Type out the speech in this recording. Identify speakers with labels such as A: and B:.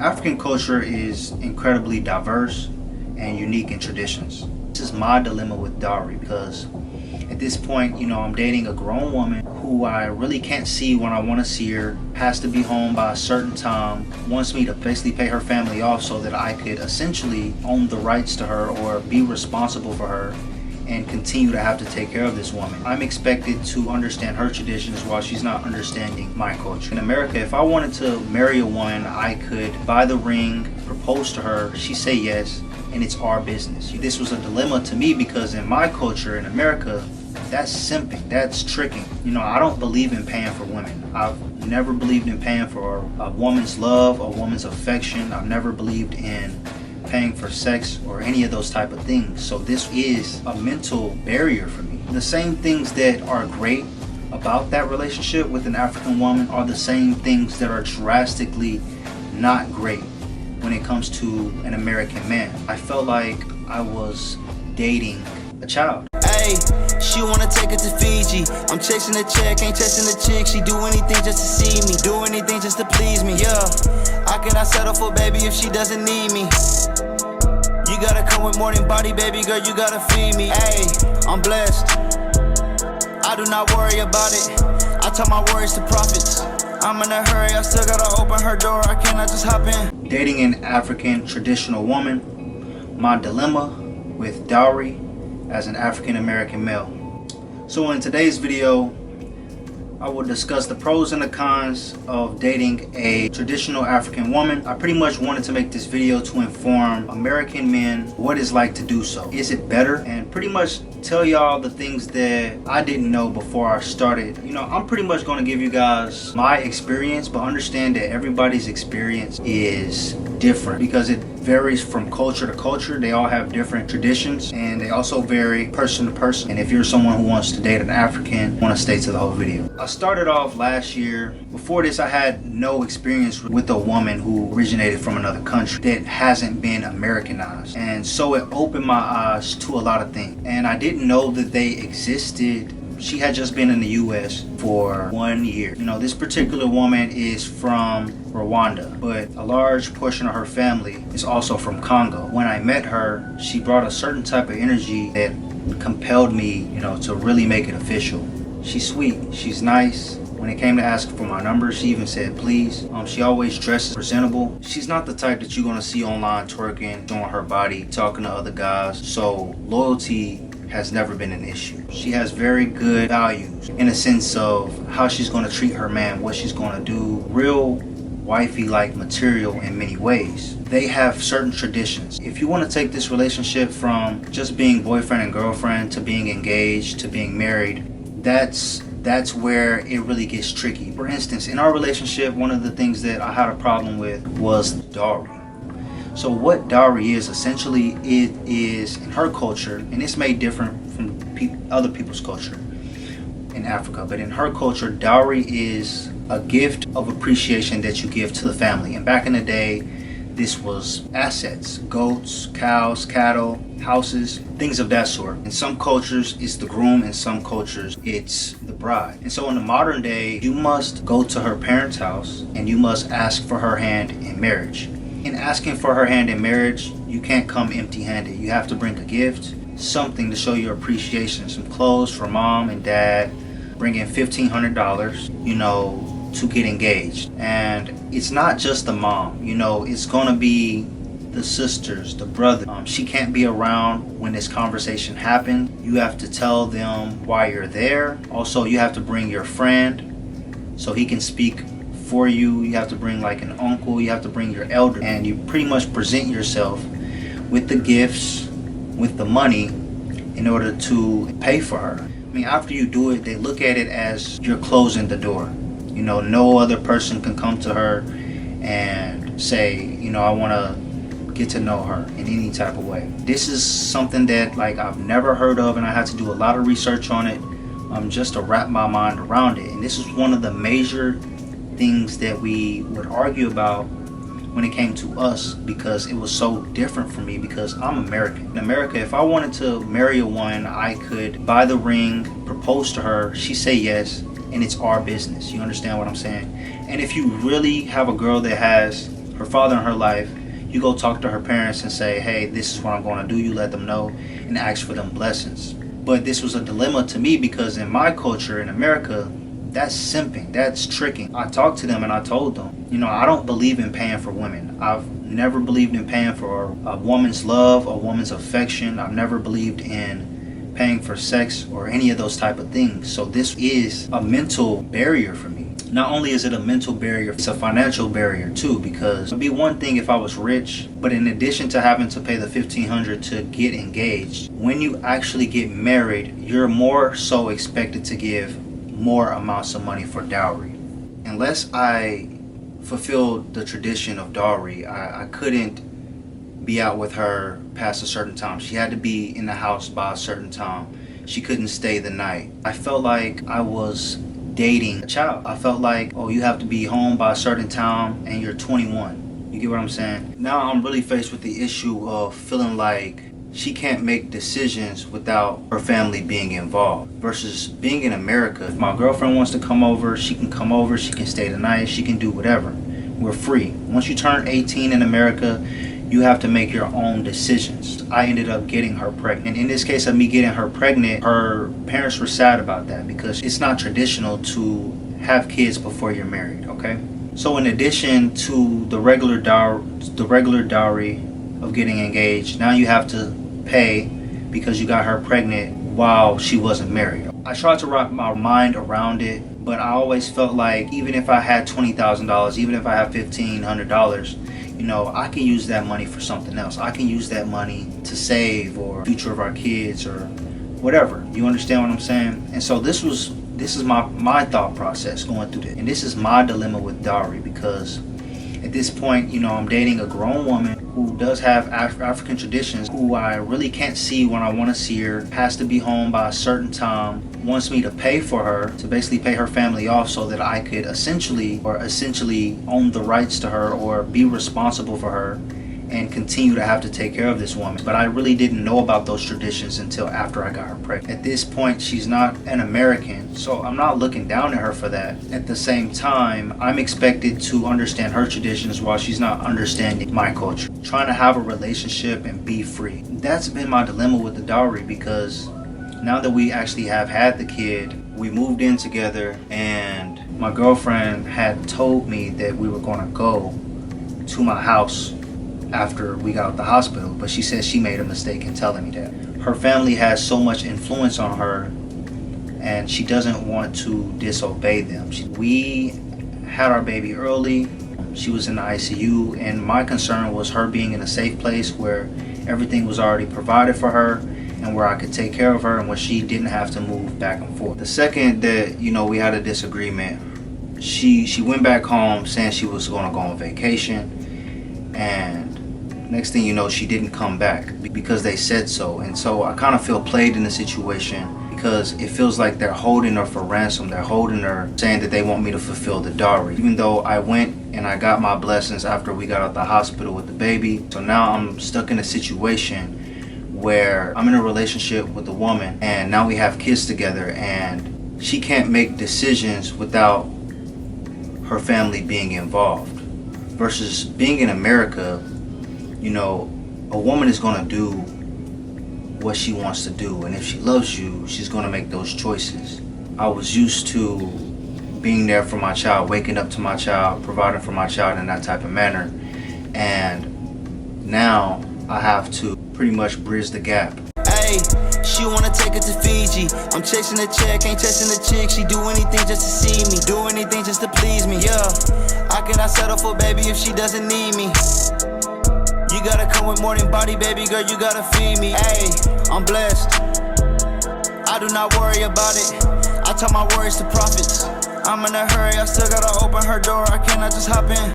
A: African culture is incredibly diverse and unique in traditions. This is my dilemma with dowry because at this point, I'm dating a grown woman who I really can't see when I want to see her, has to be home by a certain time, wants me to basically pay her family off so that I could essentially own the rights to her or be responsible for her and continue to have to take care of this woman. I'm expected to understand her traditions while she's not understanding my culture. In America, if I wanted to marry a woman, I could buy the ring, propose to her, she say yes, and it's our business. This was a dilemma to me because in my culture, in America, that's simping, that's tricking. I don't believe in paying for women. I've never believed in paying for a woman's love, a woman's affection. I've never believed in paying for sex or any of those type of things. So this is a mental barrier for me. The same things that are great about that relationship with an African woman are the same things that are drastically not great when it comes to an American man. I felt like I was dating a child.
B: Hey, she wanna take it to Fiji. I'm chasing the check, ain't chasing the chick. She do anything just to see me, do anything just to please me. Yeah, I cannot settle for baby if she doesn't need me. You gotta come with more than body, baby girl, you gotta feed me. Hey, I'm blessed, I do not worry about it. I tell my worries to prophets. I'm in a hurry, I still gotta open her door, I cannot just hop in.
A: Dating an African traditional woman, my dilemma with dowry as an African American male. So in today's video, I will discuss the pros and the cons of dating a traditional African woman. I pretty much wanted to make this video to inform American men what it's like to do so. Is it better? And pretty much tell y'all the things that I didn't know before I started. I'm pretty much going to give you guys my experience, but understand that everybody's experience is different because it varies from culture to culture. They all have different traditions and they also vary person to person. And if you're someone who wants to date an African, want to stay to the whole video. I started off last year. Before this, I had no experience with a woman who originated from another country that hasn't been Americanized. And so it opened my eyes to a lot of things. And I didn't know that they existed. She had just been in the US for 1 year. This particular woman is from Rwanda, but a large portion of her family is also from Congo. When I met her, she brought a certain type of energy that compelled me, to really make it official. She's sweet, she's nice. When it came to asking for my number, she even said please. She always dresses presentable. She's not the type that you're gonna see online twerking, showing her body, talking to other guys. So loyalty has never been an issue. She has very good values in a sense of how she's gonna treat her man, what she's gonna do. Real wifey-like material in many ways. They have certain traditions. If you want to take this relationship from just being boyfriend and girlfriend to being engaged to being married, that's where it really gets tricky. For instance, in our relationship, one of the things that I had a problem with was dowry. So what dowry is, essentially, it is in her culture, and it's made different from other people's culture in Africa, but in her culture, dowry is a gift of appreciation that you give to the family. And back in the day, this was assets, goats, cows, cattle, houses, things of that sort. In some cultures, it's the groom. In some cultures, it's the bride. And so in the modern day, you must go to her parents' house and you must ask for her hand in marriage. In asking for her hand in marriage, you can't come empty-handed. You have to bring a gift, something to show your appreciation, some clothes for mom and dad, bring in $1,500, to get engaged. And it's not just the mom, it's gonna be the sisters, the brother. She can't be around when this conversation happened. You have to tell them why you're there. Also, you have to bring your friend so he can speak for you. You have to bring like an uncle, you have to bring your elder, and you pretty much present yourself with the gifts, with the money in order to pay for her. After you do it, they look at it as you're closing the door. No other person can come to her and say, I want to get to know her in any type of way. This is something that I've never heard of, and I had to do a lot of research on it just to wrap my mind around it. And this is one of the major things that we would argue about when it came to us, because it was so different for me because I'm American. In America, if I wanted to marry a woman, I could buy the ring, propose to her, she say yes, and it's our business. You understand what I'm saying? And if you really have a girl that has her father in her life, you go talk to her parents and say, hey, this is what I'm going to do. You let them know and ask for them blessings. But this was a dilemma to me because in my culture in America, that's simping, that's tricking. I talked to them and I told them, you know, I don't believe in paying for women. I've never believed in paying for a woman's love, a woman's affection. I've never believed in paying for sex or any of those type of things. So this is a mental barrier for me. Not only is it a mental barrier, it's a financial barrier too, because it'd be one thing if I was rich, but in addition to having to pay the $1,500 to get engaged, when you actually get married, you're more so expected to give more amounts of money for dowry. Unless I fulfilled the tradition of dowry, I couldn't be out with her past a certain time. She had to be in the house by a certain time. She couldn't stay the night. I felt like I was dating a child. I felt like, oh, you have to be home by a certain time and you're 21. You get what I'm saying? Now I'm really faced with the issue of feeling like she can't make decisions without her family being involved. Versus being in America, if my girlfriend wants to come over, she can stay the night, she can do whatever. We're free. Once you turn 18 in America, you have to make your own decisions. I ended up getting her pregnant. And in this case of me getting her pregnant, her parents were sad about that because it's not traditional to have kids before you're married, okay? So in addition to the regular dowry of getting engaged, now you have to pay because you got her pregnant while she wasn't married. I tried to wrap my mind around it, but I always felt like even if I had $20,000, even if I have $1,500, you know, I can use that money for something else. I can use that money to save or future of our kids or whatever. You understand what I'm saying? And so this is my thought process going through this. And this is my dilemma with dowry because at this point, you know, I'm dating a grown woman who does have African traditions, who I really can't see when I want to see her, has to be home by a certain time, wants me to pay for her, to basically pay her family off so that I could essentially own the rights to her or be responsible for her and continue to have to take care of this woman. But I really didn't know about those traditions until after I got her pregnant. At this point, she's not an American, so I'm not looking down at her for that. At the same time, I'm expected to understand her traditions while she's not understanding my culture. Trying to have a relationship and be free. That's been my dilemma with the dowry because now that we actually have had the kid, we moved in together and my girlfriend had told me that we were going to go to my house after we got out of the hospital, but she said she made a mistake in telling me that. Her family has so much influence on her and she doesn't want to disobey them. We had our baby early. She was in the ICU and my concern was her being in a safe place where everything was already provided for her and where I could take care of her and where she didn't have to move back and forth. The second that, you know, we had a disagreement, she went back home saying she was going to go on vacation, and next thing you know, she didn't come back because they said so. And so I kind of feel played in the situation because it feels like they're holding her for ransom. They're holding her, saying that they want me to fulfill the dowry. Even though I went and I got my blessings after we got out of the hospital with the baby. So now I'm stuck in a situation where I'm in a relationship with a woman and now we have kids together and she can't make decisions without her family being involved. Versus being in America, you know, a woman is going to do what she wants to do, and if she loves you, she's going to make those choices. I was used to being there for my child, waking up to my child, providing for my child in that type of manner, and now I have to pretty much bridge the gap.
B: Hey, she wanna take it to Fiji. I'm chasing the check, ain't chasing the chick. She do anything just to see me, do anything just to please me. Yeah, I cannot settle for baby if she doesn't need me. You gotta come with more than body, baby girl, you gotta feed me. Hey, I'm blessed, I do not worry about it. I tell my worries to prophets. I'm in a hurry, I still gotta open her door, I cannot just hop in.